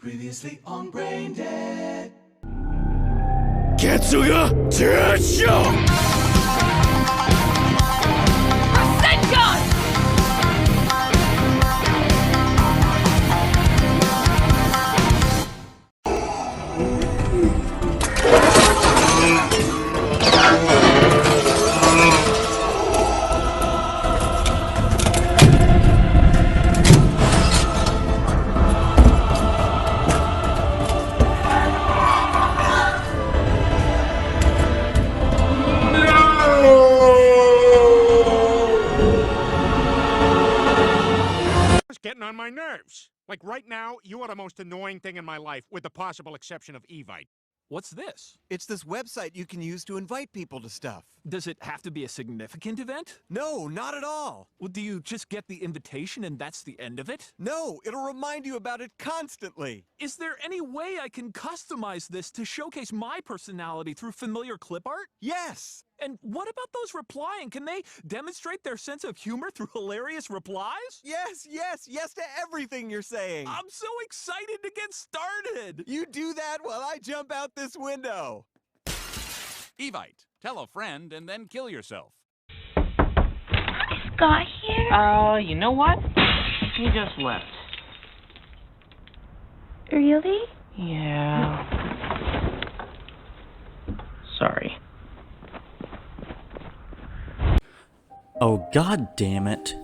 Previously on Brain Dead. Ketsuya Tensho! Rasengan! Getting on my nerves. Like right now, you are the most annoying thing in my life, with the possible exception of Evite. What's this? It's this website you can use to invite people to stuff. Does it have to be a significant event? No, not at all. Well, do you just get the invitation and that's the end of it? No, it'll remind you about it constantly. Is there any way I can customize this to showcase my personality through familiar clip art? Yes! And what about those replying? Can they demonstrate their sense of humor through hilarious replies? Yes to everything you're saying. I'm so excited to get started! You do that while I jump out this window. Evite, tell a friend and then kill yourself. Is Scott here? You know what? He just left. Really? Yeah. Sorry. Oh, god damn it.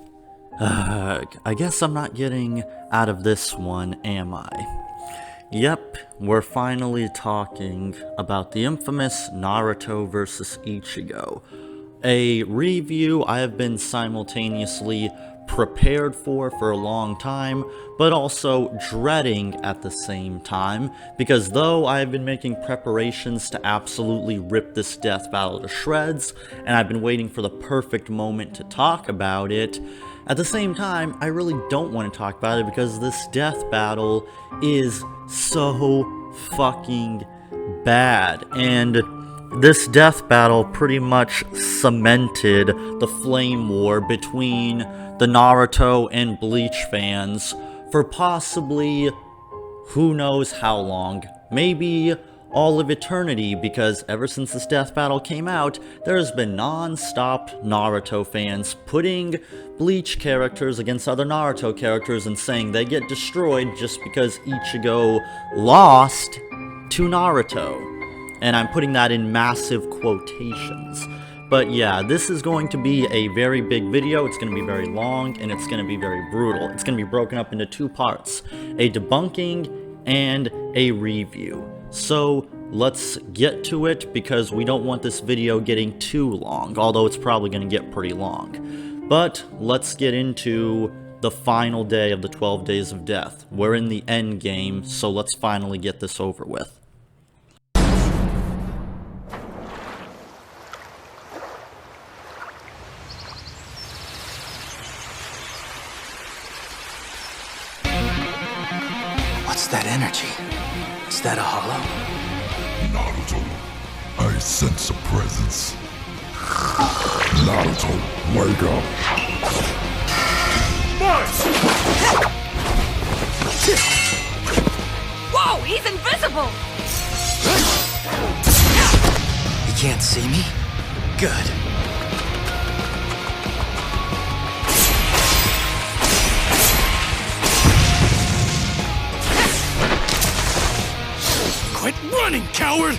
I guess I'm not getting out of this one, am I? Yep, we're finally talking about the infamous Naruto vs. Ichigo. A review I have been simultaneously prepared for a long time, but also dreading at the same time, because though I have been making preparations to absolutely rip this death battle to shreds, and I've been waiting for the perfect moment to talk about it, at the same time, I really don't want to talk about it because this death battle is so fucking bad, and this death battle pretty much cemented the flame war between the Naruto and Bleach fans for possibly who knows how long, maybe all of eternity, because ever since this death battle came out, there's been non-stop Naruto fans putting Bleach characters against other Naruto characters and saying they get destroyed just because Ichigo lost to Naruto. And I'm putting that in massive quotations. But yeah, this is going to be a very big video, it's going to be very long, and it's going to be very brutal. It's going to be broken up into two parts, a debunking and a review. So let's get to it, because we don't want this video getting too long, although it's probably going to get pretty long. But let's get into the final day of the 12 Days of Death. We're in the end game, so let's finally get this over with. What's that energy? Is that a hollow? Naruto, I sense a presence. Naruto, wake up. Whoa, he's invisible! You can't see me? Good. Quit running, coward!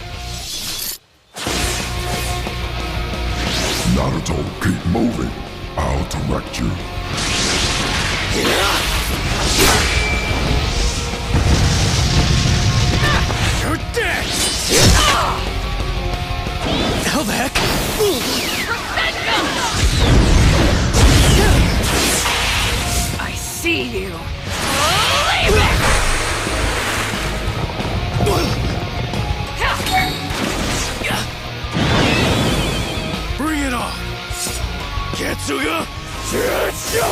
Naruto, keep moving. I'll direct you. You're dead! Hell the heck? I see you! Leave it! Bring it on! Ketsuya Tensho!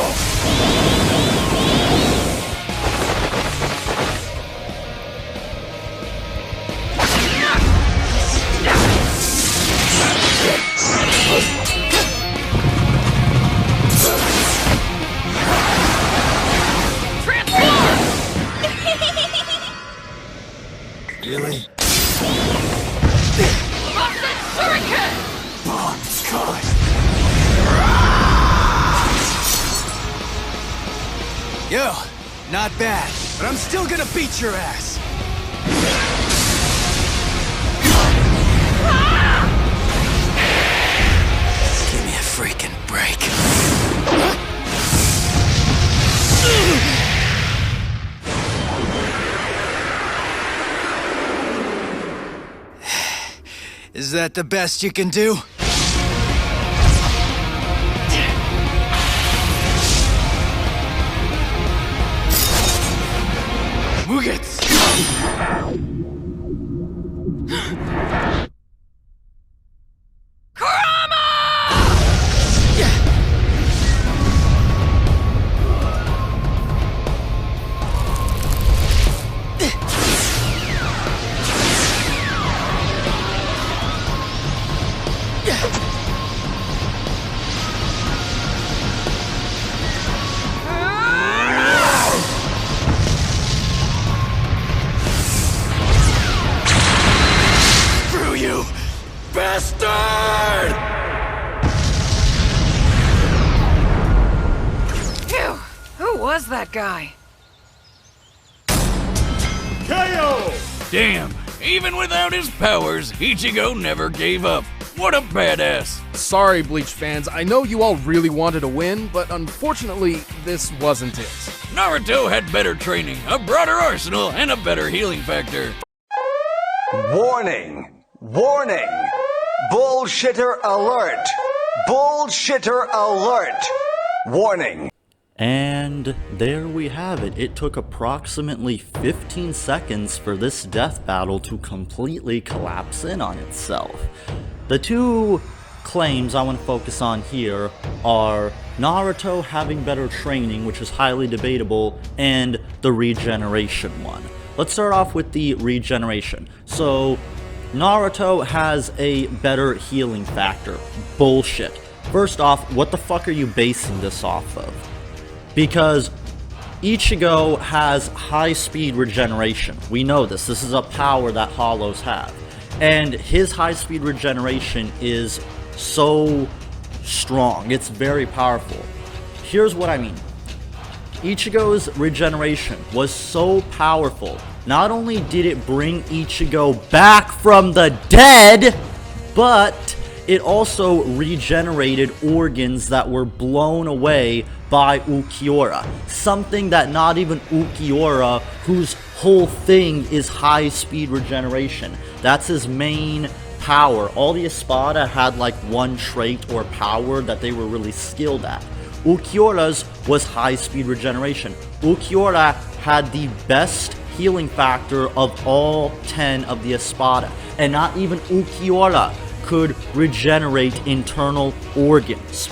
Really? Boston Shuriken! Bomb Sky! Yo, not bad, but I'm still gonna beat your ass. Give me a freaking break. Is that the best you can do? Mugetsu! Screw you, bastard! Phew! Who was that guy? Damn, even without his powers, Ichigo never gave up. What a badass. Sorry, Bleach fans. I know you all really wanted to win, but unfortunately, this wasn't it. Naruto had better training, a broader arsenal, and a better healing factor. Warning! Warning! Bullshitter alert! Bullshitter alert! Warning! And there we have it. It took approximately 15 seconds for this death battle to completely collapse in on itself. The two claims I want to focus on here are Naruto having better training, which is highly debatable, and the regeneration one. Let's start off with the regeneration. So, Naruto has a better healing factor. Bullshit. First off, what the fuck are you basing this off of? Because Ichigo has high-speed regeneration. We know this. This is a power that Hollows have. And his high-speed regeneration is so strong. It's very powerful. Here's what I mean. Ichigo's regeneration was so powerful. Not only did it bring Ichigo back from the dead, but it also regenerated organs that were blown away by Ulquiorra. Something that not even Ulquiorra, whose whole thing is high-speed regeneration. That's his main power. All the Espada had like one trait or power that they were really skilled at. Ulquiorra's was high-speed regeneration. Ulquiorra had the best healing factor of all 10 of the Espada. And not even Ulquiorra could regenerate internal organs.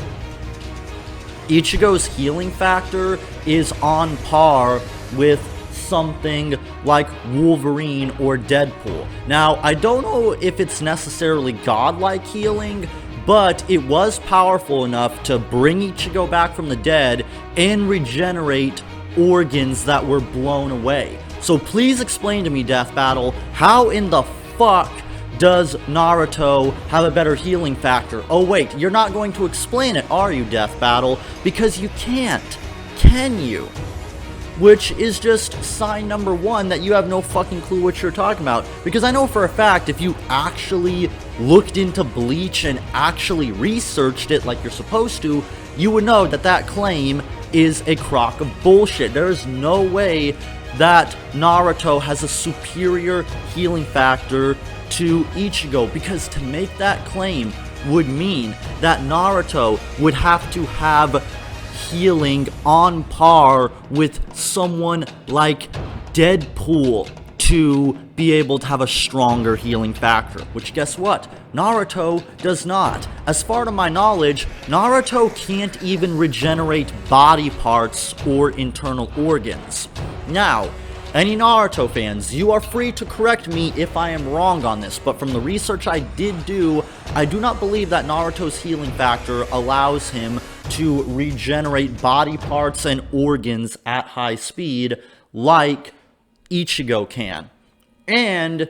Ichigo's healing factor is on par with something like Wolverine or Deadpool. Now, I don't know if it's necessarily godlike healing, but it was powerful enough to bring Ichigo back from the dead and regenerate organs that were blown away. So please explain to me, Death Battle, how in the fuck does Naruto have a better healing factor? Oh wait, you're not going to explain it, are you, Death Battle? Because you can't. Can you? Which is just sign number one that you have no fucking clue what you're talking about. Because I know for a fact, if you actually looked into Bleach and actually researched it like you're supposed to, you would know that that claim is a crock of bullshit. There is no way that Naruto has a superior healing factor to Ichigo, because to make that claim would mean that Naruto would have to have healing on par with someone like Deadpool to be able to have a stronger healing factor, which guess what? Naruto does not. As far to my knowledge, Naruto can't even regenerate body parts or internal organs. Now, any Naruto fans, you are free to correct me if I am wrong on this, but from the research I did do, I do not believe that Naruto's healing factor allows him to regenerate body parts and organs at high speed like Ichigo can. And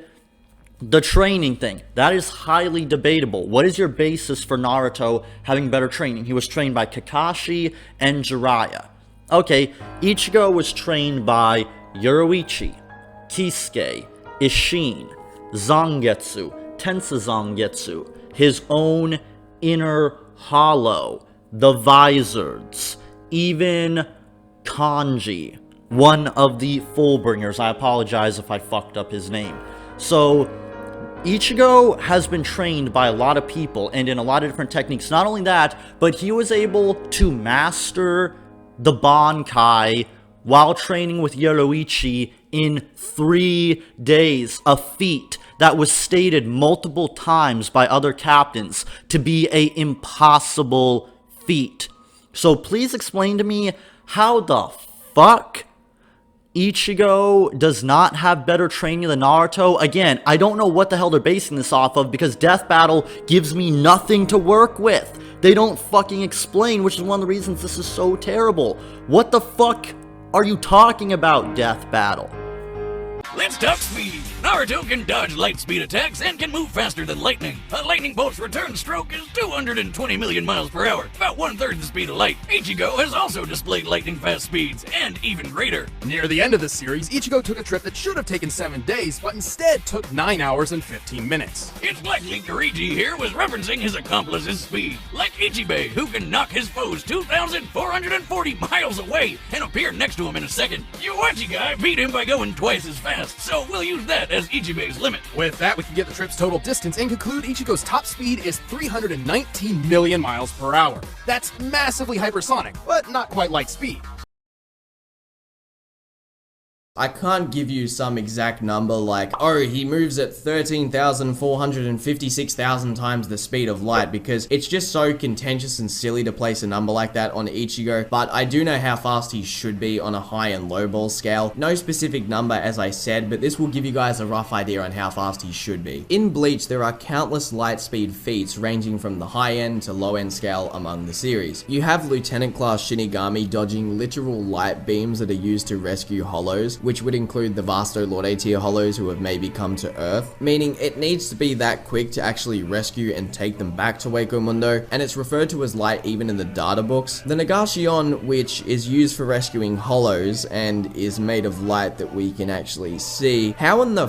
the training thing, that is highly debatable. What is your basis for Naruto having better training? He was trained by Kakashi and Jiraiya. Okay, Ichigo was trained by Yoruichi, Kisuke, Isshin, Zangetsu, Tensa Zangetsu, his own inner hollow, the Vizards, even Kanji, one of the Fullbringers. I apologize if I fucked up his name. So, Ichigo has been trained by a lot of people and in a lot of different techniques. Not only that, but he was able to master the Bankai while training with Yoruichi in 3 days, a feat that was stated multiple times by other captains to be an impossible feat. So please explain to me how the fuck Ichigo does not have better training than Naruto. Again, I don't know what the hell they're basing this off of because Death Battle gives me nothing to work with. They don't fucking explain, which is one of the reasons this is so terrible. What the fuck are you talking about, Death Battle? Let's talk speed. Naruto can dodge light speed attacks and can move faster than lightning. A lightning bolt's return stroke is 220 million miles per hour, about 1/3 the speed of light. Ichigo has also displayed lightning fast speeds, and even greater. Near the end of the series, Ichigo took a trip that should have taken 7 days, but instead took 9 hours and 15 minutes. It's likely Kirigi here was referencing his accomplice's speed, like Ichibei, who can knock his foes 2,440 miles away and appear next to him in a second. Yuachi guy beat him by going twice as fast, so we'll use that as Ichibei's limit. With that, we can get the trip's total distance and conclude Ichigo's top speed is 319 million miles per hour. That's massively hypersonic, but not quite light speed. I can't give you some exact number like, oh, he moves at 13,456,000 times the speed of light, because it's just so contentious and silly to place a number like that on Ichigo, but I do know how fast he should be on a high and low ball scale. No specific number as I said, but this will give you guys a rough idea on how fast he should be. In Bleach, there are countless light speed feats ranging from the high end to low end scale among the series. You have Lieutenant class Shinigami dodging literal light beams that are used to rescue hollows, which would include the Vasto Lorde tier hollows who have maybe come to Earth, meaning it needs to be that quick to actually rescue and take them back to Wako Mundo, and it's referred to as light even in the data books. The Nagashionn, which is used for rescuing hollows and is made of light that we can actually see. How in the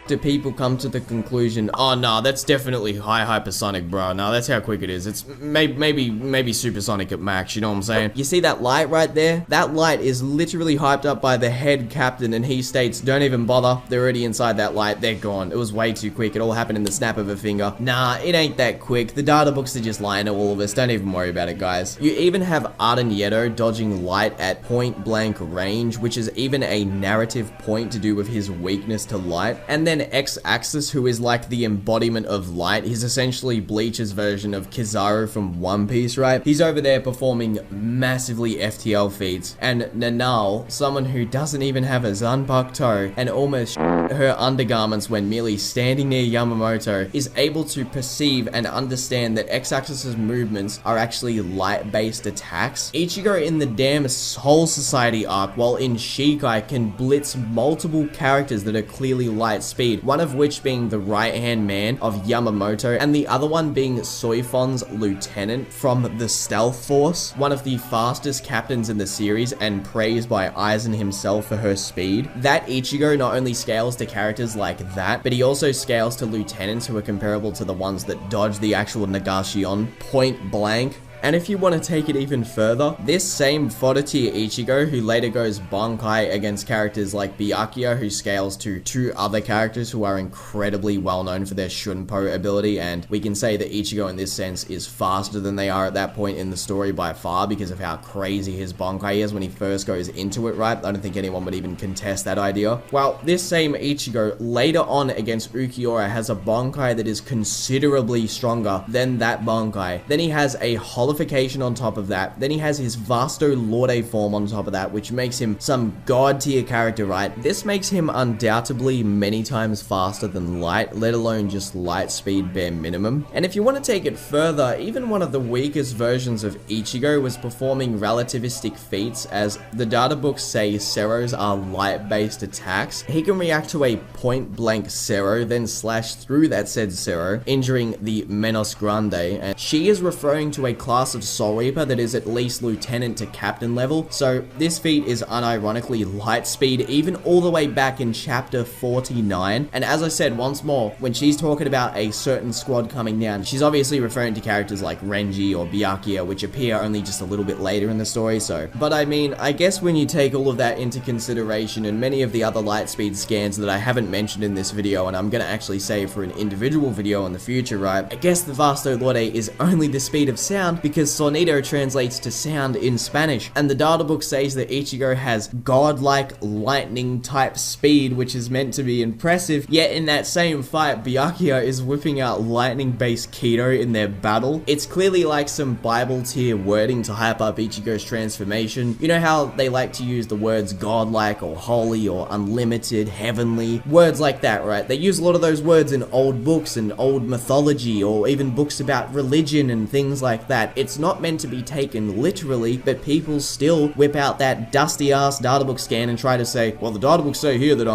do people come to the conclusion, oh no, that's definitely high hypersonic, bro. No, that's how quick it is. It's maybe supersonic at max, you know what I'm saying? You see that light right there? That light is literally hyped up by the head captain, and he states, don't even bother. They're already inside that light. They're gone. It was way too quick. It all happened in the snap of a finger. Nah, it ain't that quick. The data books are just lying to all of us. Don't even worry about it, guys. You even have Arden Yeto dodging light at point blank range, which is even a narrative point to do with his weakness to light. And then X-Axis, who is like the embodiment of light. He's essentially Bleach's version of Kizaru from One Piece, right? He's over there performing massively FTL feats. And Nanal, someone who doesn't even have a Zanpakuto and almost her undergarments when merely standing near Yamamoto, is able to perceive and understand that X-Axis's movements are actually light-based attacks. Ichigo in the damn Soul Society arc, while in Shikai, can blitz multiple characters that are clearly light speed, one of which being the right-hand man of Yamamoto, and the other one being Soifon's lieutenant from the Stealth Force, one of the fastest captains in the series and praised by Aizen himself for her speed. That Ichigo not only scales to characters like that, but he also scales to lieutenants who are comparable to the ones that dodge the actual Nagashionn point blank. And if you want to take it even further, this same fodder tier Ichigo, who later goes Bankai against characters like Byakuya, who scales to 2 other characters who are incredibly well known for their Shunpo ability, and we can say that Ichigo in this sense is faster than they are at that point in the story by far because of how crazy his Bankai is when he first goes into it, right? I don't think anyone would even contest that idea. Well, this same Ichigo later on against Ukiura has a Bankai that is considerably stronger than that Bankai. Then he has a hollow nullification on top of that. Then he has his Vasto Lorde form on top of that, which makes him some god tier character, right? This makes him undoubtedly many times faster than Light, let alone just Light speed bare minimum. And if you want to take it further, even one of the weakest versions of Ichigo was performing relativistic feats, as the data books say Seros are light-based attacks. He can react to a point-blank Sero, then slash through that said Sero, injuring the Menos Grande, and she is referring to a class of Soul Reaper that is at least lieutenant to captain level, so this feat is unironically light speed even all the way back in chapter 49. And as I said once more, when she's talking about a certain squad coming down, she's obviously referring to characters like Renji or Byakuya, which appear only just a little bit later in the story. So, but I mean, I guess when you take all of that into consideration and many of the other light speed scans that I haven't mentioned in this video, and I'm gonna actually save for an individual video in the future, right? I guess the Vasto Lorde is only the speed of sound because sonido translates to sound in Spanish, and the data book says that Ichigo has godlike lightning type speed, which is meant to be impressive, yet in that same fight, Byakuya is whipping out lightning based Kido in their battle. It's clearly like some Bible tier wording to hype up Ichigo's transformation. You know how they like to use the words godlike or holy or unlimited, heavenly, words like that, right? They use a lot of those words in old books and old mythology, or even books about religion and things like that. It's not meant to be taken literally, but people still whip out that dusty ass databook scan and try to say, well, the databooks say here that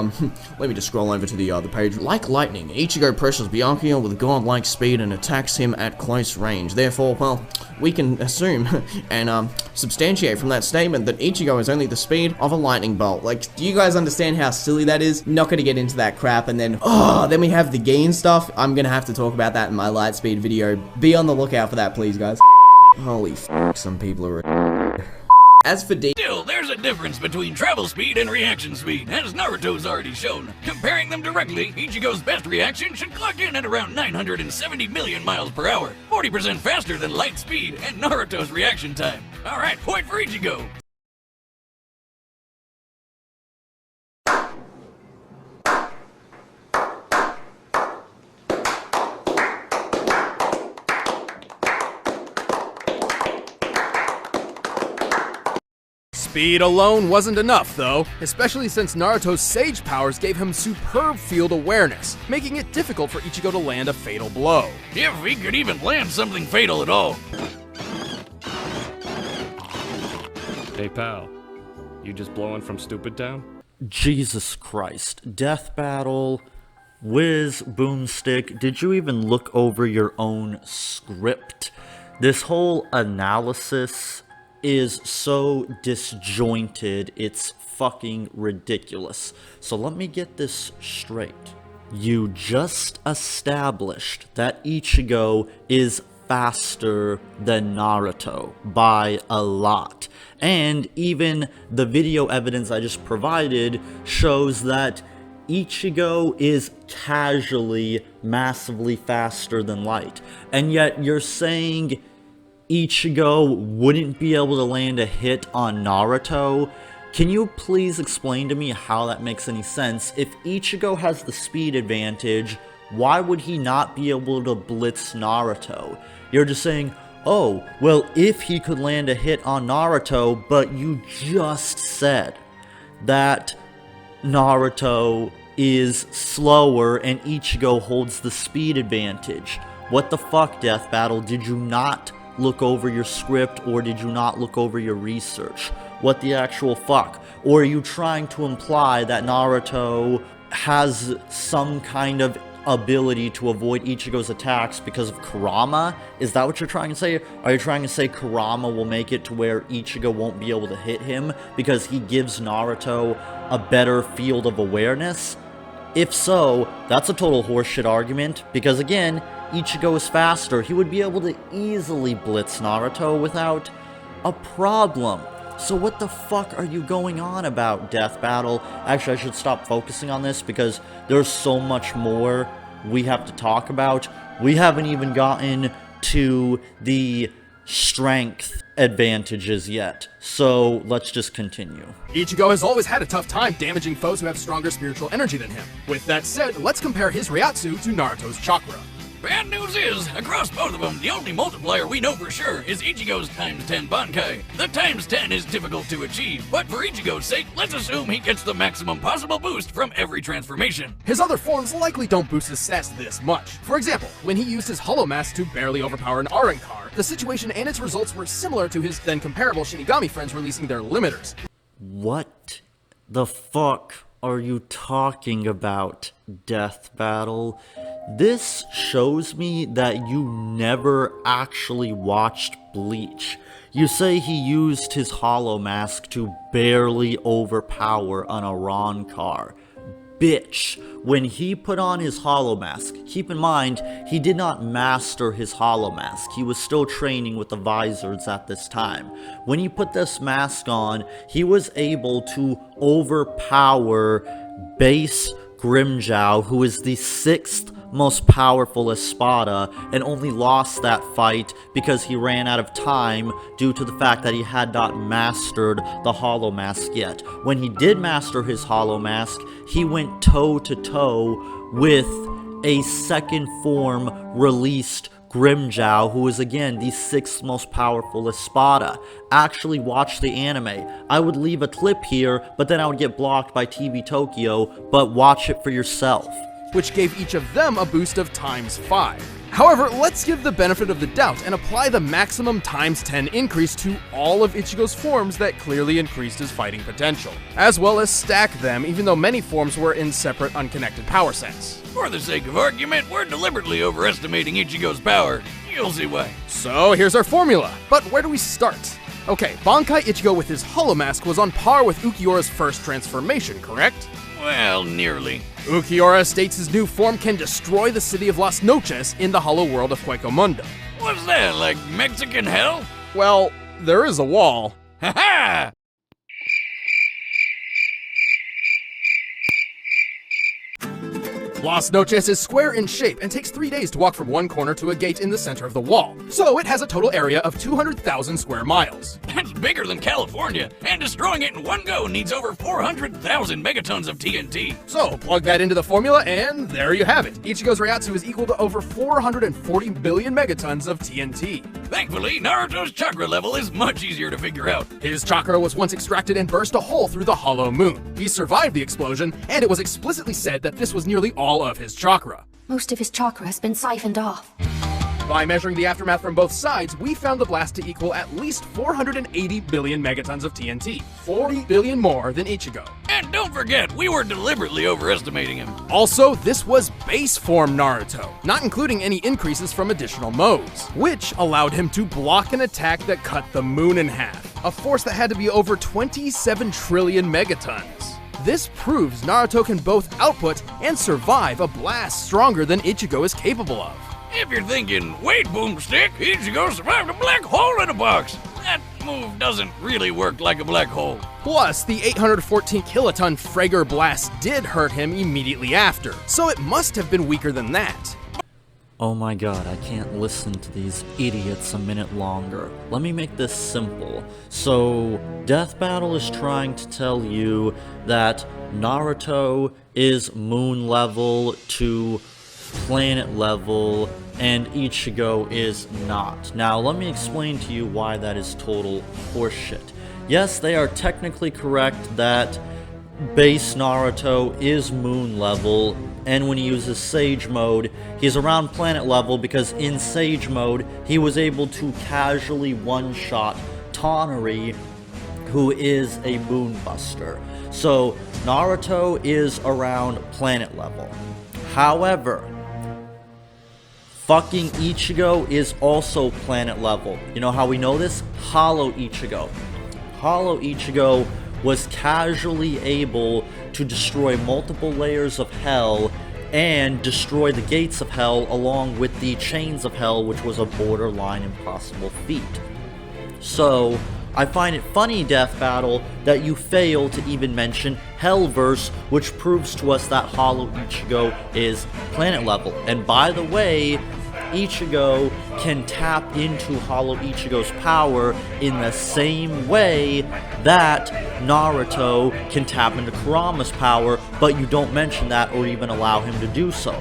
let me just scroll over to the page. Like lightning, Ichigo presses Byakuya with godlike speed and attacks him at close range. Therefore, well, we can assume and substantiate from that statement that Ichigo is only the speed of a lightning bolt. Like, do you guys understand how silly that is? Not gonna get into that crap. And then, then we have the gain stuff. I'm gonna have to talk about that in my light speed video. Be on the lookout for that, please, guys. Holy f***, some people are As for Still, there's a difference between travel speed and reaction speed, as Naruto's already shown. Comparing them directly, Ichigo's best reaction should clock in at around 970 million miles per hour, 40% faster than light speed and Naruto's reaction time. Alright, point for Ichigo! Speed alone wasn't enough, though, especially since Naruto's Sage powers gave him superb field awareness, making it difficult for Ichigo to land a fatal blow. If he could even land something fatal at all. Hey pal, you just blowing from Stupid Town? Jesus Christ. Death Battle, Wiz, Boomstick, did you even look over your own script? This whole analysis is so disjointed, it's fucking ridiculous. So let me get this straight. You just established that Ichigo is faster than Naruto by a lot. And even the video evidence I just provided shows that Ichigo is casually massively faster than Light. And yet you're saying Ichigo wouldn't be able to land a hit on Naruto? Can you please explain to me how that makes any sense? If Ichigo has the speed advantage, why would he not be able to blitz Naruto? You're just saying, oh, well, if he could land a hit on Naruto, but you just said that Naruto is slower and Ichigo holds the speed advantage. What the fuck, Death Battle? Did you not look over your script, or did you not look over your research? What the actual fuck? Or are you trying to imply that Naruto has some kind of ability to avoid Ichigo's attacks because of Kurama? Is that what you're trying to say? Are you trying to say Kurama will make it to where Ichigo won't be able to hit him because he gives Naruto a better field of awareness? If so, that's a total horseshit argument, because again, Ichigo is faster. He would be able to easily blitz Naruto without a problem. So what the fuck are you going on about, Death Battle? Actually, I should stop focusing on this because there's so much more we have to talk about. We haven't even gotten to the strength advantages yet. So let's just continue. Ichigo has always had a tough time damaging foes who have stronger spiritual energy than him. With that said, let's compare his Reiatsu to Naruto's chakra. Bad news is, across both of them, the only multiplier we know for sure is Ichigo's times 10 Bankai. The times 10 is difficult to achieve, but for Ichigo's sake, let's assume he gets the maximum possible boost from every transformation. His other forms likely don't boost his stats this much. For example, when he used his Hollow Mask to barely overpower an Arankar, the situation and its results were similar to his then comparable Shinigami friends releasing their limiters. What the fuck are you talking about, Death Battle? This shows me that you never actually watched Bleach. You say he used his Hollow Mask to barely overpower an Arankar. Bitch, when he put on his Hollow Mask, keep in mind, he did not master his Hollow Mask. He was still training with the Visors at this time. When he put this mask on, he was able to overpower base Grimmjow, who is the 6th most powerful Espada, and only lost that fight because he ran out of time due to the fact that he had not mastered the Hollow Mask yet. When he did master his Hollow Mask, he went toe-to-toe with a second form released Grimmjow, who is again the 6th most powerful Espada. Actually watch the anime. I would leave a clip here, but then I would get blocked by TV Tokyo, but watch it for yourself. Which gave each of them a boost of times 5. However, let's give the benefit of the doubt and apply the maximum times 10 increase to all of Ichigo's forms that clearly increased his fighting potential, as well as stack them even though many forms were in separate unconnected power sets. For the sake of argument, we're deliberately overestimating Ichigo's power. You'll see why. So here's our formula, but where do we start? Okay, Bankai Ichigo with his Hollow Mask was on par with Ukiyora's first transformation, correct? Well, nearly. Ukiora states his new form can destroy the city of Las Noches in the hollow world of Huecomundo. What's that, like Mexican hell? Well, there is a wall. Ha-ha! Las Noches is square in shape and takes 3 days to walk from one corner to a gate in the center of the wall, so it has a total area of 200,000 square miles. That's bigger than California, and destroying it in one go needs over 400,000 megatons of TNT. So, plug that into the formula, and there you have it. Ichigo's Reiatsu is equal to over 440 billion megatons of TNT. Thankfully, Naruto's chakra level is much easier to figure out. His chakra was once extracted and burst a hole through the hollow moon. He survived the explosion, and it was explicitly said that this was nearly all of his chakra. Most of his chakra has been siphoned off. By measuring the aftermath from both sides, we found the blast to equal at least 480 billion megatons of TNT, 40 billion more than Ichigo. And don't forget, we were deliberately overestimating him. Also, this was base form Naruto, not including any increases from additional modes, which allowed him to block an attack that cut the moon in half, a force that had to be over 27 trillion megatons. This proves Naruto can both output and survive a blast stronger than Ichigo is capable of. If you're thinking, wait, Boomstick, Ichigo survived a black hole in a box. That move doesn't really work like a black hole. Plus, the 814 kiloton Frager blast did hurt him immediately after, so it must have been weaker than that. Oh my god, I can't listen to these idiots a minute longer. Let me make this simple. So, Death Battle is trying to tell you that Naruto is moon level to planet level, and Ichigo is not. Now, let me explain to you why that is total horseshit. Yes, they are technically correct that base Naruto is moon level, and when he uses Sage Mode, he's around planet level because in Sage Mode, he was able to casually one-shot Tonari, who is a Moonbuster. So, Naruto is around planet level. However, fucking Ichigo is also planet level. You know how we know this? Hollow Ichigo. Hollow Ichigo was casually able to destroy multiple layers of hell and destroy the gates of hell along with the chains of hell, which was a borderline impossible feat. So, I find it funny, Death Battle, that you fail to even mention Hellverse, which proves to us that Hollow Ichigo is planet level. And by the way, Ichigo can tap into Hollow Ichigo's power in the same way that Naruto can tap into Kurama's power, but you don't mention that or even allow him to do so.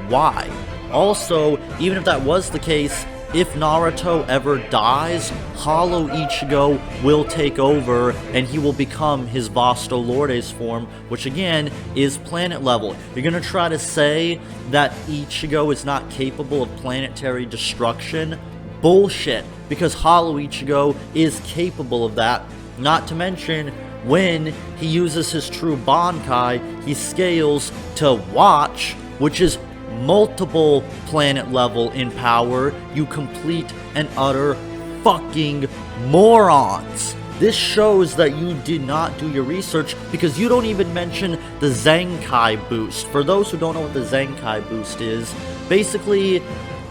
Why? Also, even if that was the case, if Naruto ever dies, Hollow Ichigo will take over and he will become his Vasto Lordes form, which again is planet level. You're gonna try to say that Ichigo is not capable of planetary destruction? Bullshit, because Hollow Ichigo is capable of that. Not to mention, when he uses his true Bankai, he scales to Watch, which is multiple planet level in power, you complete and utter fucking morons. This shows that you did not do your research because you don't even mention the Zenkai boost. For those who don't know what the Zenkai boost is, basically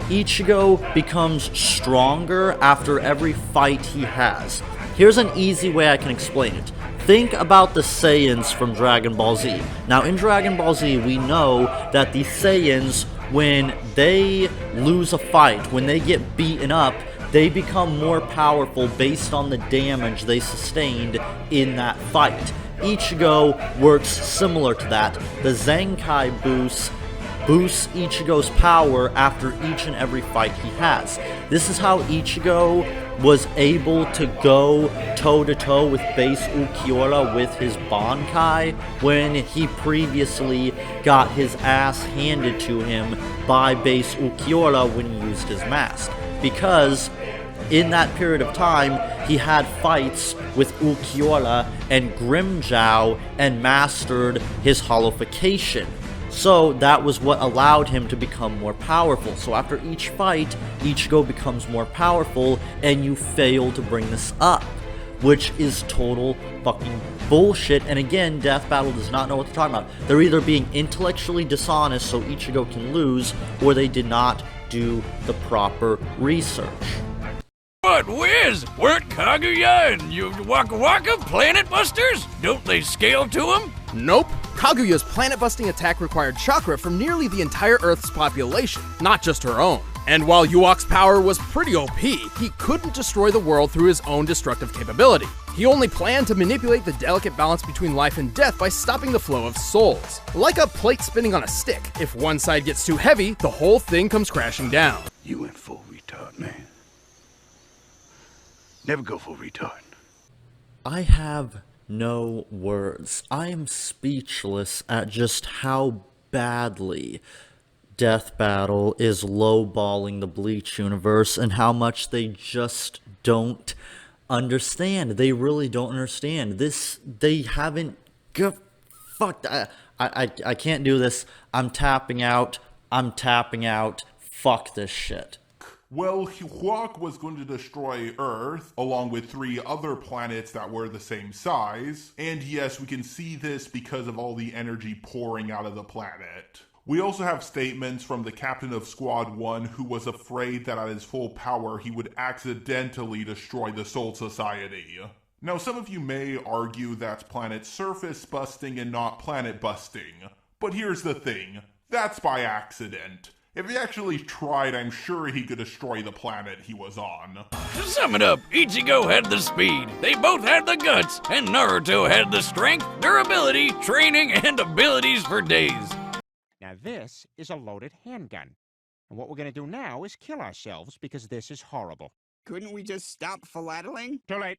Ichigo becomes stronger after every fight he has. Here's an easy way I can explain it. Think about the Saiyans from Dragon Ball Z. Now, in Dragon Ball Z, we know that the Saiyans, when they lose a fight, when they get beaten up, they become more powerful based on the damage they sustained in that fight. Ichigo works similar to that. The Zenkai boosts Ichigo's power after each and every fight he has. This is how Ichigo was able to go toe-to-toe with base Ulquiorra with his Bankai when he previously got his ass handed to him by base Ulquiorra when he used his mask. Because in that period of time, he had fights with Ulquiorra and Grimmjow and mastered his Hollowification. So that was what allowed him to become more powerful. So after each fight, Ichigo becomes more powerful, and you fail to bring this up, which is total fucking bullshit. And again, Death Battle does not know what they're talking about. They're either being intellectually dishonest so Ichigo can lose, or they did not do the proper research. What whiz? Weren't Kaguya and Waka Waka planet busters? Don't they scale to them? Nope. Kaguya's planet-busting attack required chakra from nearly the entire Earth's population, not just her own. And while Yuok's power was pretty OP, he couldn't destroy the world through his own destructive capability. He only planned to manipulate the delicate balance between life and death by stopping the flow of souls. Like a plate spinning on a stick, if one side gets too heavy, the whole thing comes crashing down. You went full retard, man. Never go full retard. I have no words. I am speechless at just how badly Death Battle is lowballing the Bleach universe and how much they just don't understand. They really don't understand. They haven't... Fuck. I can't do this. I'm tapping out. Fuck this shit. Well, Huak was going to destroy Earth, along with 3 other planets that were the same size. And yes, we can see this because of all the energy pouring out of the planet. We also have statements from the captain of Squad 1 who was afraid that at his full power he would accidentally destroy the Soul Society. Now, some of you may argue that's planet surface busting and not planet busting. But here's the thing, that's by accident. If he actually tried, I'm sure he could destroy the planet he was on. To sum it up, Ichigo had the speed, they both had the guts, and Naruto had the strength, durability, training, and abilities for days. Now this is a loaded handgun. And what we're gonna do now is kill ourselves because this is horrible. Couldn't we just stop philatling? Too late.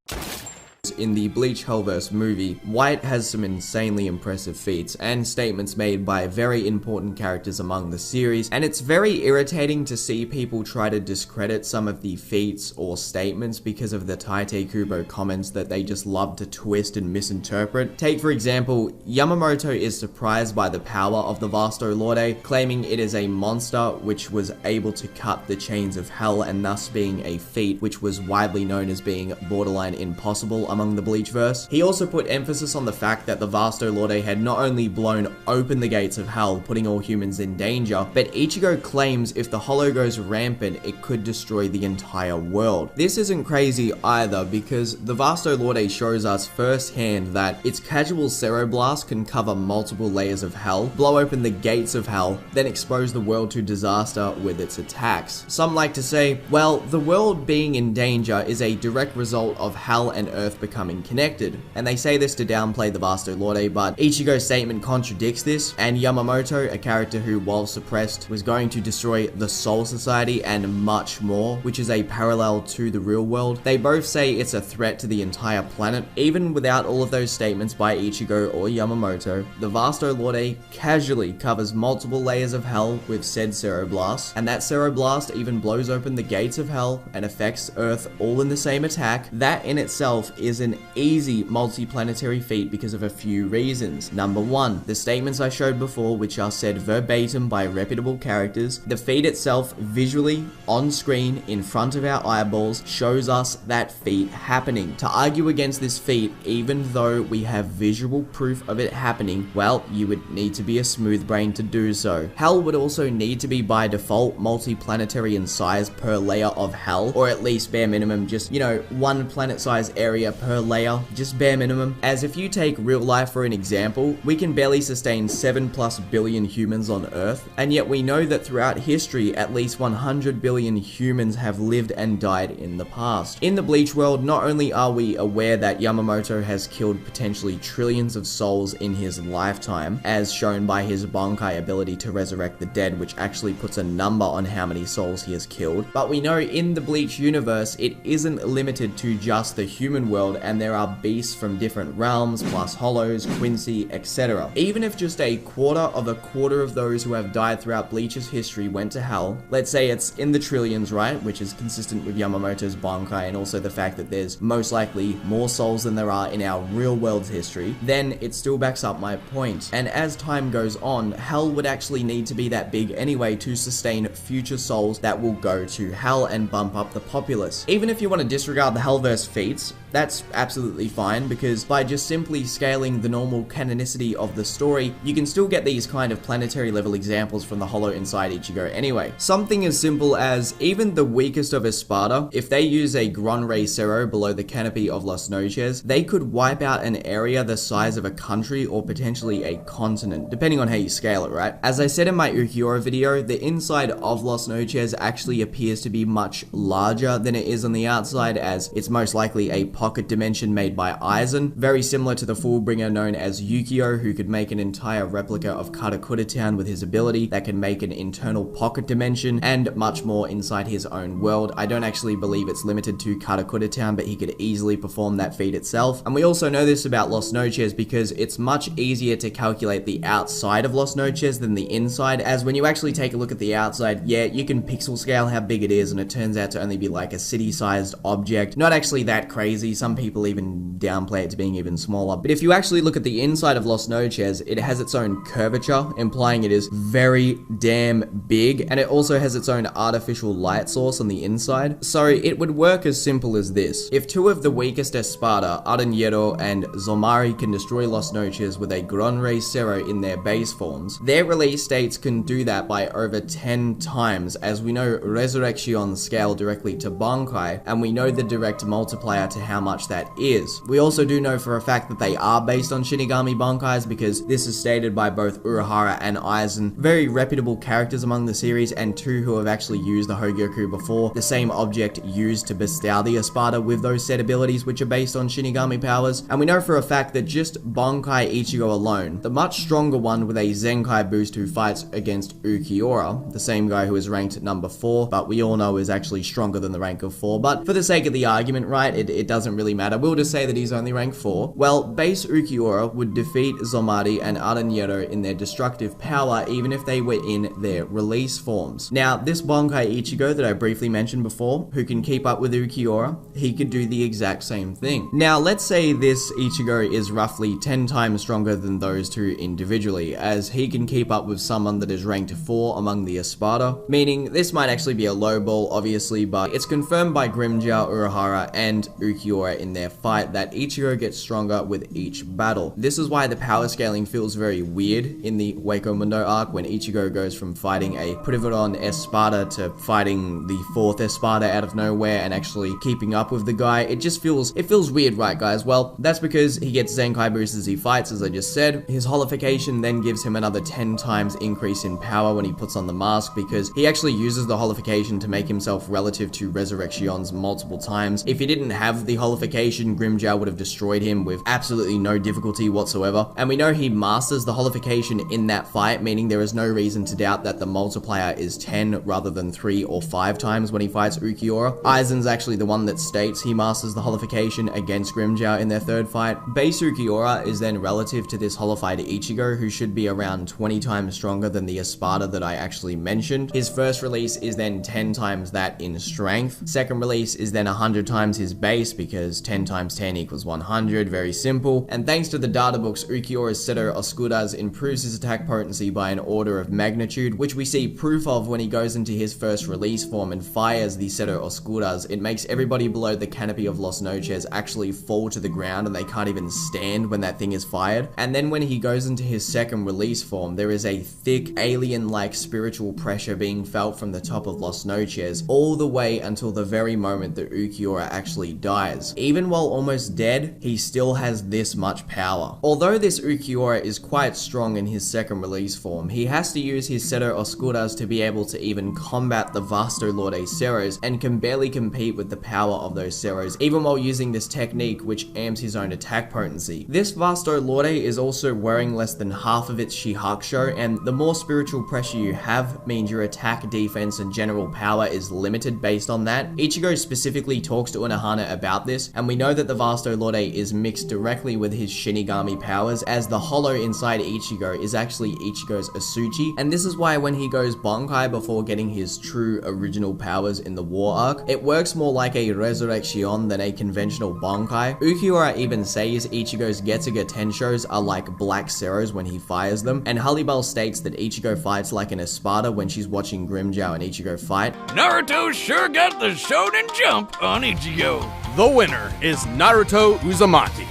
In the Bleach Hellverse movie, White has some insanely impressive feats and statements made by very important characters among the series, and it's very irritating to see people try to discredit some of the feats or statements because of the Taite Kubo comments that they just love to twist and misinterpret. Take for example, Yamamoto is surprised by the power of the Vasto Lorde, claiming it is a monster which was able to cut the chains of hell and thus being a feat which was widely known as being borderline impossible among the Bleachverse. He also put emphasis on the fact that the Vasto Lorde had not only blown open the gates of hell, putting all humans in danger, but Ichigo claims if the Hollow goes rampant, it could destroy the entire world. This isn't crazy either, because the Vasto Lorde shows us firsthand that its casual Ceroblast can cover multiple layers of hell, blow open the gates of hell, then expose the world to disaster with its attacks. Some like to say, well, the world being in danger is a direct result of hell and earth becoming connected. And they say this to downplay the Vasto Lorde, but Ichigo's statement contradicts this, and Yamamoto, a character who, while suppressed, was going to destroy the Soul Society and much more, which is a parallel to the real world. They both say it's a threat to the entire planet. Even without all of those statements by Ichigo or Yamamoto, the Vasto Lorde casually covers multiple layers of hell with said Ceroblast, and that Ceroblast even blows open the gates of hell and affects Earth all in the same attack. That in itself is an easy multi-planetary feat because of a few reasons. Number one, the statements I showed before, which are said verbatim by reputable characters. The feat itself, visually, on screen, in front of our eyeballs, shows us that feat happening. To argue against this feat, even though we have visual proof of it happening, well, you would need to be a smooth brain to do so. Hell would also need to be by default multi-planetary in size per layer of hell, or at least bare minimum just, you know, one planet size area per layer, just bare minimum. As if you take real life for an example, we can barely sustain 7+ billion humans on Earth, and yet we know that throughout history at least 100 billion humans have lived and died in the past. In the Bleach world, not only are we aware that Yamamoto has killed potentially trillions of souls in his lifetime, as shown by his Bankai ability to resurrect the dead, which actually puts a number on how many souls he has killed, but we know in the Bleach universe it isn't limited to just the human world, and there are beasts from different realms, plus hollows, Quincy, etc. Even if just a quarter of those who have died throughout Bleach's history went to hell, let's say it's in the trillions, right, which is consistent with Yamamoto's Bankai and also the fact that there's most likely more souls than there are in our real world's history, then it still backs up my point. And as time goes on, hell would actually need to be that big anyway to sustain future souls that will go to hell and bump up the populace. Even if you want to disregard the Hellverse feats, that's absolutely fine, because by just simply scaling the normal canonicity of the story, you can still get these kind of planetary level examples from the Hollow inside Ichigo anyway. Something as simple as even the weakest of Espada, if they use a Gran Rey Cero below the canopy of Las Noches, they could wipe out an area the size of a country or potentially a continent, depending on how you scale it, right? As I said in my Ukiura video, the inside of Las Noches actually appears to be much larger than it is on the outside, as it's most likely a pocket dimension made by Aizen, very similar to the Fullbringer known as Yukio, who could make an entire replica of Karakura Town with his ability that can make an internal pocket dimension, and much more inside his own world. I don't actually believe it's limited to Karakura Town, but he could easily perform that feat itself. And we also know this about Las Noches because it's much easier to calculate the outside of Las Noches than the inside, as when you actually take a look at the outside, yeah, you can pixel scale how big it is, and it turns out to only be like a city-sized object. Not actually that crazy. Some people even downplay it to being even smaller. But if you actually look at the inside of Las Noches, it has its own curvature, implying it is very damn big, and it also has its own artificial light source on the inside. So it would work as simple as this. If two of the weakest Espada, Aranjero and Zomari, can destroy Las Noches with a Gran Rey Cero in their base forms, their release dates can do that by over 10 times, as we know Resurrection scale directly to Bankai, and we know the direct multiplier to how much that is. We also do know for a fact that they are based on Shinigami Bankais, because this is stated by both Urahara and Aizen, very reputable characters among the series, and two who have actually used the Hogyoku before, the same object used to bestow the Espada with those set abilities which are based on Shinigami powers. And we know for a fact that just Bankai Ichigo alone, the much stronger one with a Zenkai boost who fights against Ukiura, the same guy who is ranked number 4, but we all know is actually stronger than the rank of 4, but for the sake of the argument, right, it doesn't really matter. We'll just say that he's only rank 4. Well, base Ukiura would defeat Zomari and Aranjero in their destructive power, even if they were in their release forms. Now, this Bankai Ichigo that I briefly mentioned before, who can keep up with Ukiura, he could do the exact same thing. Now, let's say this Ichigo is roughly 10 times stronger than those two individually, as he can keep up with someone that is ranked 4 among the Espada, meaning this might actually be a low ball, obviously, but it's confirmed by Grimmjow, Urahara, and Ukiura in their fight that Ichigo gets stronger with each battle. This is why the power scaling feels very weird in the Hueco Mundo arc, when Ichigo goes from fighting a Privaron Espada to fighting the 4th Espada out of nowhere and actually keeping up with the guy. It feels weird, right guys? Well, that's because he gets Zenkai boosts as he fights, as I just said. His holification then gives him another 10 times increase in power when he puts on the mask, because he actually uses the holification to make himself relative to Resurrections multiple times. If he didn't have the holification, Grimmjow would have destroyed him with absolutely no difficulty whatsoever. And we know he masters the holification in that fight, meaning there is no reason to doubt that the multiplier is 10 rather than 3 or 5 times when he fights Ukiura. Aizen's actually the one that states he masters the holification against Grimmjow in their third fight. Base Ukiura is then relative to this holified Ichigo, who should be around 20 times stronger than the Espada that I actually mentioned. His first release is then 10 times that in strength. Second release is then 100 times his base, because 10 times 10 equals 100, very simple. And thanks to the data books, Ukiura's Seto Oscuras improves his attack potency by an order of magnitude, which we see proof of when he goes into his first release form and fires the Seto Oscuras. It makes everybody below the canopy of Los Noches actually fall to the ground, and they can't even stand when that thing is fired. And then when he goes into his second release form, there is a thick alien-like spiritual pressure being felt from the top of Los Noches all the way until the very moment that Ukiura actually dies. Even while almost dead, he still has this much power. Although this Ukiura is quite strong in his second release form, he has to use his Seto Oscuras to be able to even combat the Vasto Lorde Ceros, and can barely compete with the power of those Ceros, even while using this technique which amps his own attack potency. This Vasto Lorde is also wearing less than half of its Shihakusho, and the more spiritual pressure you have means your attack, defense, and general power is limited based on that. Ichigo specifically talks to Unohana about this, and we know that the Vasto Lorde is mixed directly with his Shinigami powers, as the hollow inside Ichigo is actually Ichigo's Asuchi, and this is why when he goes Bonkai before getting his true original powers in the war arc, it works more like a Resurrection than a conventional Bonkai. Ukiura even says Ichigo's Getsuga Tenshos are like black Ceros when he fires them, and Hallibal states that Ichigo fights like an Espada when she's watching Grimmjow and Ichigo fight. Naruto sure got the shonen jump on Ichigo. The winner is Naruto Uzumaki.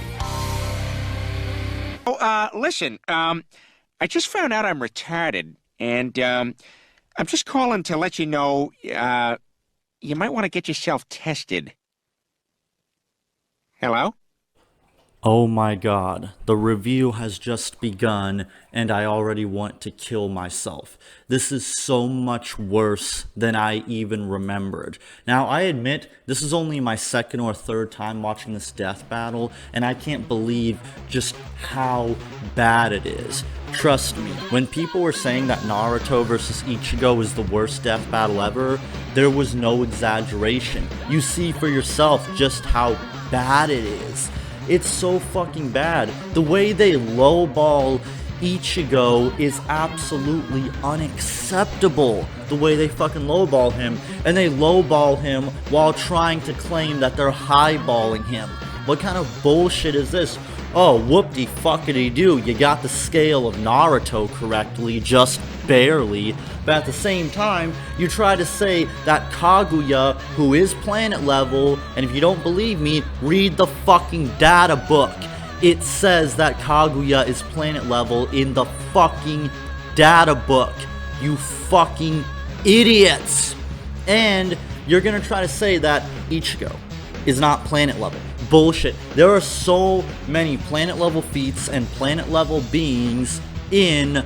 Oh, listen, I just found out I'm retarded, and, I'm just calling to let you know, you might want to get yourself tested. Hello? Oh my god, the review has just begun and I already want to kill myself. This is so much worse than I even remembered. Now, I admit, this is only my second or third time watching this death battle, and I can't believe just how bad it is. Trust me, when people were saying that Naruto versus Ichigo is the worst death battle ever, there was no exaggeration. You see for yourself just how bad it is. It's so fucking bad. The way they lowball Ichigo is absolutely unacceptable. The way they fucking lowball him, and they lowball him while trying to claim that they're highballing him. What kind of bullshit is this? Oh, whoop-de-fuckity-doo, you got the scale of Naruto correctly, just barely. But at the same time, you try to say that Kaguya, who is planet level, and if you don't believe me, read the fucking data book. It says that Kaguya is planet level in the fucking data book. You fucking idiots! And you're gonna try to say that Ichigo is not planet level. Bullshit. There are so many planet level feats and planet level beings in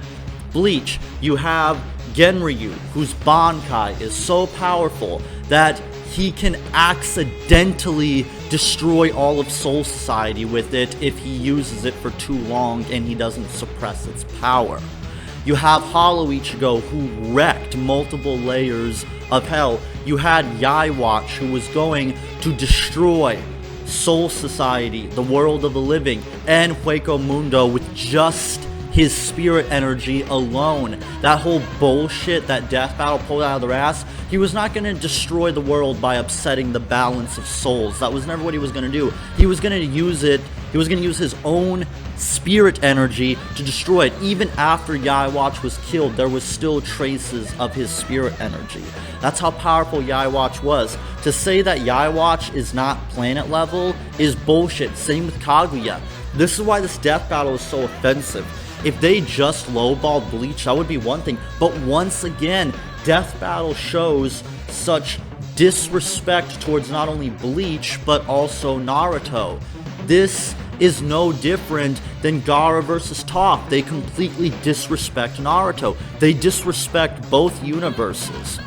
Bleach. You have Genryu, whose Bankai is so powerful that he can accidentally destroy all of Soul Society with it if he uses it for too long and he doesn't suppress its power. You have Hollow Ichigo, who wrecked multiple layers of hell. You had Yaiwatch, who was going to destroy Soul Society, the world of the living, and Hueco Mundo with just his spirit energy alone. That whole bullshit that Death Battle pulled out of their ass, he was not going to destroy the world by upsetting the balance of souls. That was never what he was going to do. He was going to use it, he was going to use his own spirit energy to destroy it. Even after Yaiwatch was killed, there was still traces of his spirit energy. That's how powerful Yaiwatch was. To say that Yaiwatch is not planet level is bullshit. Same with Kaguya. This is why this death battle is so offensive. If they just lowballed Bleach, that would be one thing. But once again, Death Battle shows such disrespect towards not only Bleach, but also Naruto. This is no different than Gaara versus Toph. They completely disrespect Naruto. They disrespect both universes.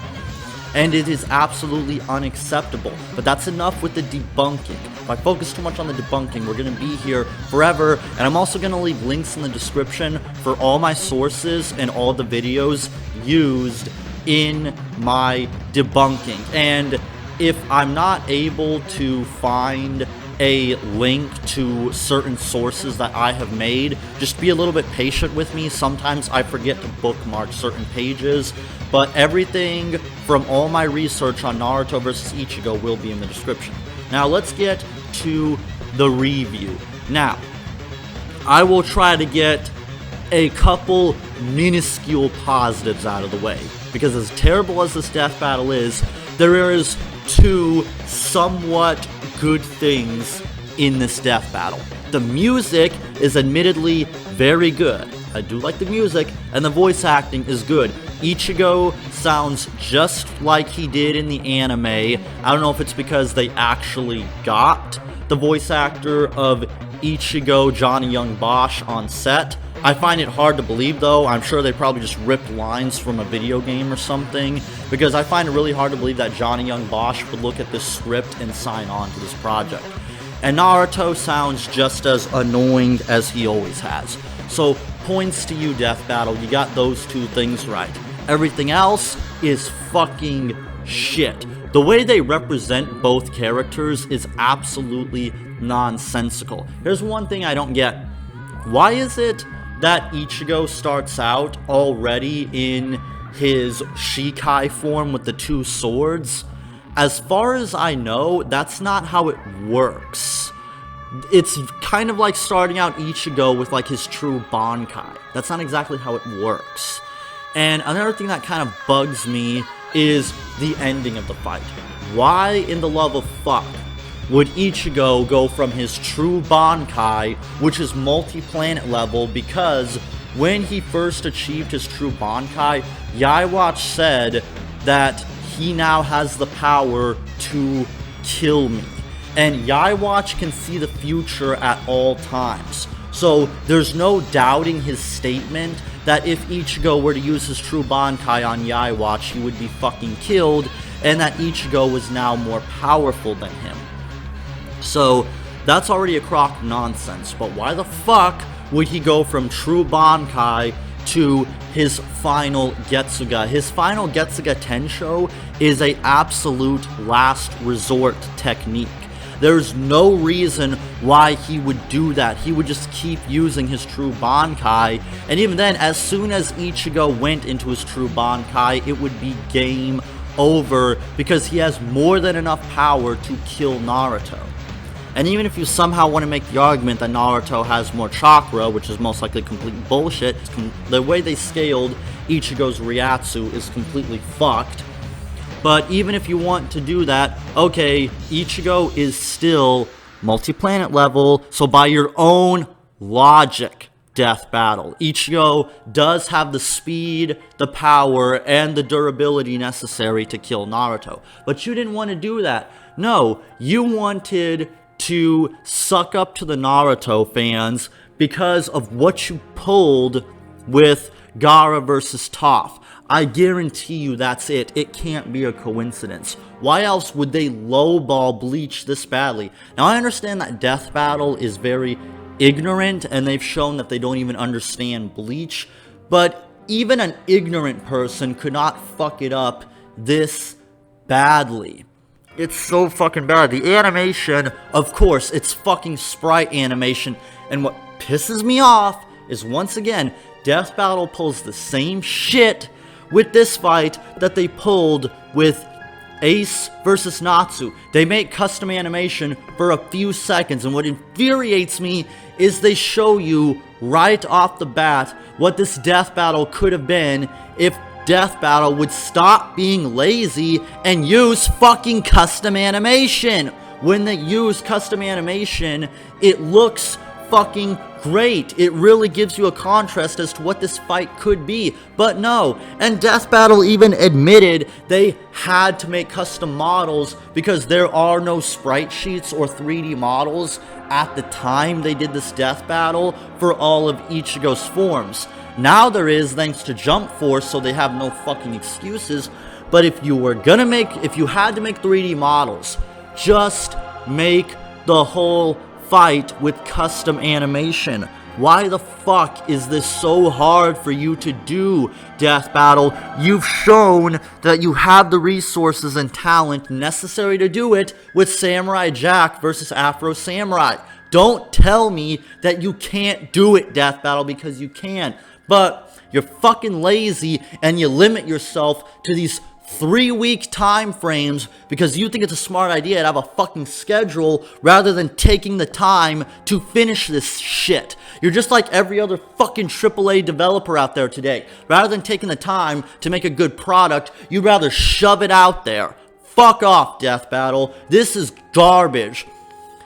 and it is absolutely unacceptable. But that's enough with the debunking. If I focus too much on the debunking, we're going to be here forever, and I'm also going to leave links in the description for all my sources and all the videos used in my debunking. And if I'm not able to find a link to certain sources that I have made, just be a little bit patient with me. Sometimes I forget to bookmark certain pages, but everything from all my research on Naruto vs. Ichigo will be in the description. Now let's get to the review. Now, I will try to get a couple minuscule positives out of the way, because as terrible as this death battle is, there is two somewhat good things in this death battle. The music is admittedly very good. I do like the music, and the voice acting is good. Ichigo sounds just like he did in the anime. I don't know if it's because they actually got the voice actor of Ichigo, Johnny Young Bosch, on set. I find it hard to believe, though. I'm sure they probably just ripped lines from a video game or something, because I find it really hard to believe that Johnny Young Bosch would look at this script and sign on to this project. And Naruto sounds just as annoying as he always has. So, points to you, Death Battle. You got those two things right. Everything else is fucking shit. The way they represent both characters is absolutely nonsensical. Here's one thing I don't get. Why is it that Ichigo starts out already in his Shikai form with the two swords? As far as I know, that's not how it works. It's kind of like starting out Ichigo with like his true Bankai. That's not exactly how it works. And another thing that kind of bugs me is the ending of the fight. Why in the love of fuck would Ichigo go from his true Bankai, which is multi-planet level, because when he first achieved his true Bankai, Yaiwatch said that he now has the power to kill me. And Yaiwatch can see the future at all times. So there's no doubting his statement that if Ichigo were to use his true Bankai on Yaiwatch, he would be fucking killed, and that Ichigo was now more powerful than him. So, that's already a crock nonsense, but why the fuck would he go from true Bankai to his final Getsuga? His final Getsuga Tensho is a absolute last resort technique. There's no reason why he would do that. He would just keep using his true Bankai, and even then, as soon as Ichigo went into his true Bankai, it would be game over, because he has more than enough power to kill Naruto. And even if you somehow want to make the argument that Naruto has more chakra, which is most likely complete bullshit, the way they scaled Ichigo's Ryatsu is completely fucked. But even if you want to do that, okay, Ichigo is still multi-planet level, so by your own logic, Death Battle, Ichigo does have the speed, the power, and the durability necessary to kill Naruto. But you didn't want to do that. No, you wanted to suck up to the Naruto fans because of what you pulled with Gaara versus Toph. I guarantee you that's it. It can't be a coincidence. Why else would they lowball Bleach this badly? Now, I understand that Death Battle is very ignorant, and they've shown that they don't even understand Bleach, but even an ignorant person could not fuck it up this badly. It's so fucking bad. The animation, of course, it's fucking sprite animation, and what pisses me off is, once again, Death Battle pulls the same shit with this fight that they pulled with Ace versus Natsu. They make custom animation for a few seconds, and what infuriates me is they show you right off the bat what this Death Battle could have been if Death Battle would stop being lazy and use fucking custom animation. When they use custom animation, it looks fucking great. It really gives you a contrast as to what this fight could be. But no, and Death Battle even admitted they had to make custom models because there are no sprite sheets or 3D models at the time they did this Death Battle for all of Ichigo's forms. Now there is, thanks to Jump Force, so they have no fucking excuses. But if you were gonna make, if you had to make 3D models, just make the whole fight with custom animation. Why the fuck is this so hard for you to do, Death Battle? You've shown that you have the resources and talent necessary to do it with Samurai Jack versus Afro Samurai. Don't tell me that you can't do it, Death Battle, because you can. But you're fucking lazy and you limit yourself to these 3-week time frames because you think it's a smart idea to have a fucking schedule rather than taking the time to finish this shit. You're just like every other fucking AAA developer out there today. Rather than taking the time to make a good product, you'd rather shove it out there. Fuck off, Death Battle. This is garbage.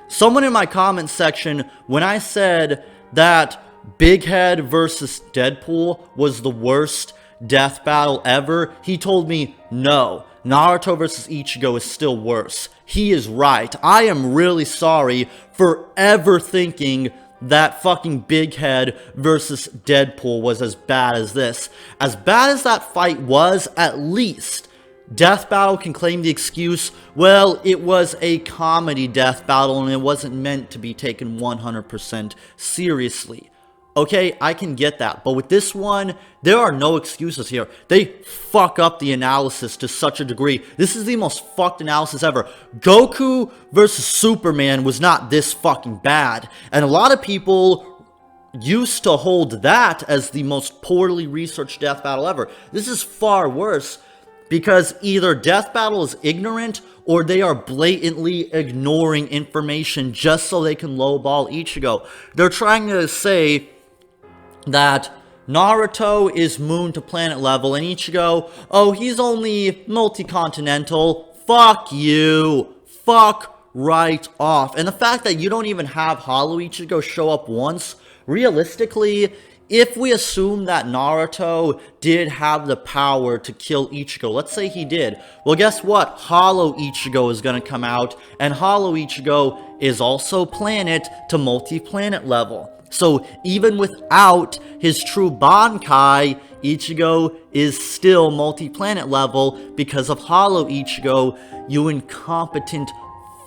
Someone in my comment section, when I said that Big Head versus Deadpool was the worst Death Battle ever, he told me, no, Naruto versus Ichigo is still worse. He is right. I am really sorry for ever thinking that fucking Big Head versus Deadpool was as bad as this. As bad as that fight was, at least Death Battle can claim the excuse, well, it was a comedy death battle and it wasn't meant to be taken 100% seriously. Okay, I can get that, but with this one, there are no excuses here. They fuck up the analysis to such a degree. This is the most fucked analysis ever. Goku versus Superman was not this fucking bad, and a lot of people used to hold that as the most poorly researched death battle ever. This is far worse because either Death Battle is ignorant or they are blatantly ignoring information just so they can lowball Ichigo. They're trying to say that Naruto is moon to planet level and Ichigo, oh, he's only multi-continental. Fuck you. Fuck right off. And the fact that you don't even have Hollow Ichigo show up once, realistically, if we assume that Naruto did have the power to kill Ichigo, let's say he did, well, guess what? Hollow Ichigo is going to come out, and Hollow Ichigo is also planet to multi-planet level. So even without his true Bankai, Ichigo is still multi-planet level because of Hollow Ichigo, you incompetent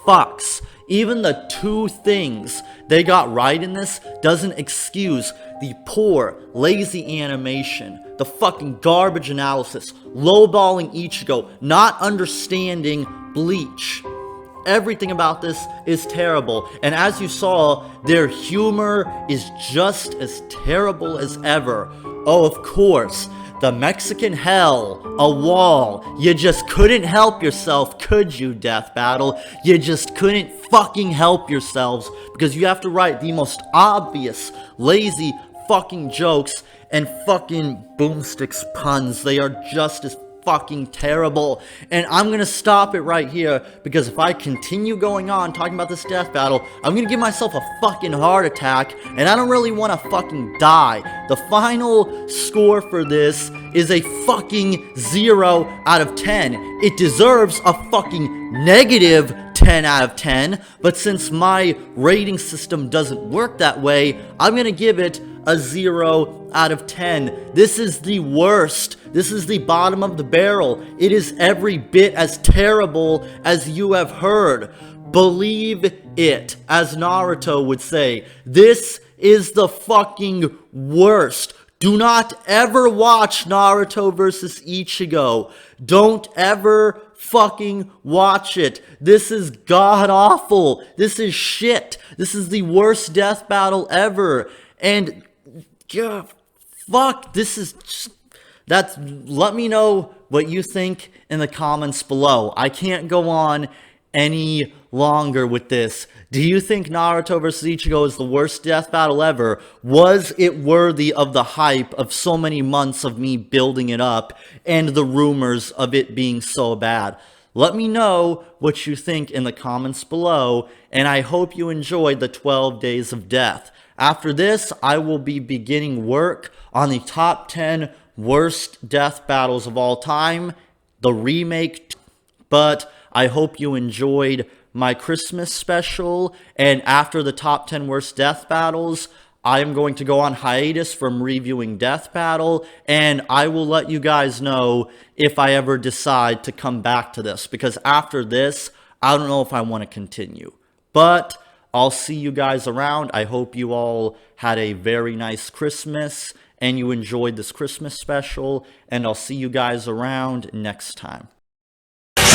fucks. Even the 2 things they got right in this doesn't excuse the poor, lazy animation, the fucking garbage analysis, lowballing Ichigo, not understanding Bleach. Everything about this is terrible, and as you saw, their humor is just as terrible as ever. Oh, of course, the Mexican hell, a wall. You just couldn't help yourself, could you, Death Battle? You just couldn't fucking help yourselves, because you have to write the most obvious, lazy fucking jokes and fucking boomsticks puns. They are just as fucking terrible, and I'm gonna stop it right here because if I continue going on talking about this death battle, I'm gonna give myself a fucking heart attack, and I don't really want to fucking die. The final score for this is a fucking 0 out of 10. It deserves a fucking negative 10 out of 10, but since my rating system doesn't work that way, I'm gonna give it a 0 out of 10. This is the worst. This is the bottom of the barrel. It is every bit as terrible as you have heard. Believe it, as Naruto would say. This is the fucking worst. Do not ever watch Naruto versus Ichigo. Don't ever fucking watch it. This is god awful. This is shit. This is the worst death battle ever. And fuck, this is just, let me know what you think in the comments below. I can't go on any longer with this. Do you think Naruto vs. Ichigo is the worst death battle ever? Was it worthy of the hype of so many months of me building it up and the rumors of it being so bad? Let me know what you think in the comments below, and I hope you enjoyed the 12 Days of Death. After this, I will be beginning work on the top 10 worst death battles of all time, the remake, but I hope you enjoyed my Christmas special, and after the top 10 worst death battles, I am going to go on hiatus from reviewing Death Battle, and I will let you guys know if I ever decide to come back to this, because after this, I don't know if I want to continue. But I'll see you guys around. I hope you all had a very nice Christmas, and you enjoyed this Christmas special, and I'll see you guys around next time.